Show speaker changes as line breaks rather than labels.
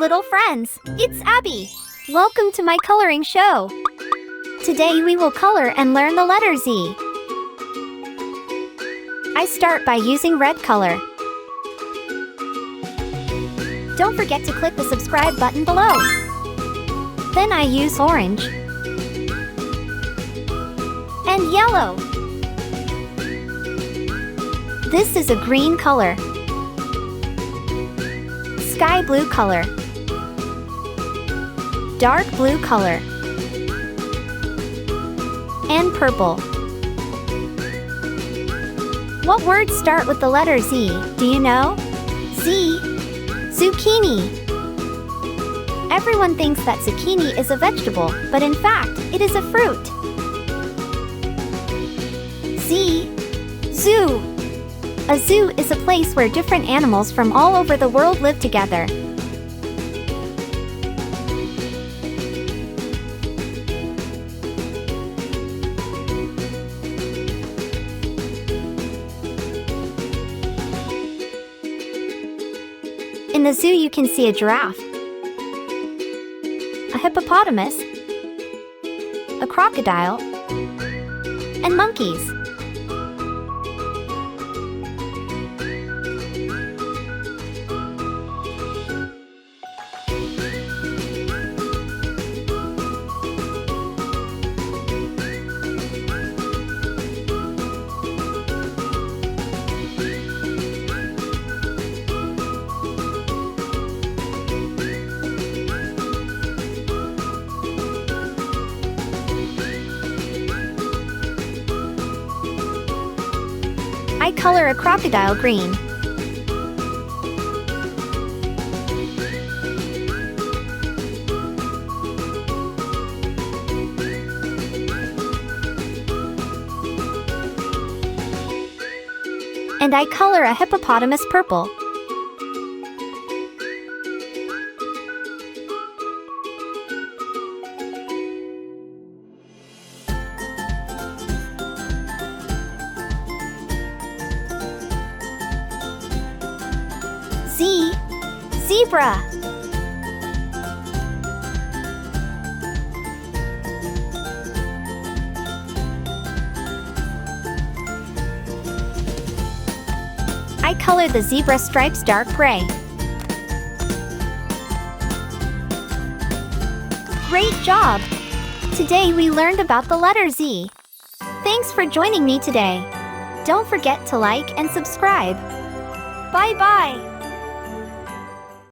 little friends, it's Abby. Welcome to my coloring show. Today we will color and learn the letter Z. I start by using red color. Don't forget to click the subscribe button below. Then I use orange and yellow. This is a green color. Sky blue color. Dark blue color. And purple. What words start with the letter Z, do you know? Z. Zucchini. Everyone thinks that zucchini is a vegetable, but in fact, it is a fruit. Z. Zoo. A zoo is a place where different animals from all over the world live together. In the zoo you can see a giraffe, a hippopotamus, a crocodile, and monkeys. I color a crocodile green. And I color a hippopotamus purple. Z. Zebra. I color the zebra stripes dark gray. Great job! Today we learned about the letter Z. Thanks for joining me today. Don't forget to like and subscribe. Bye-bye!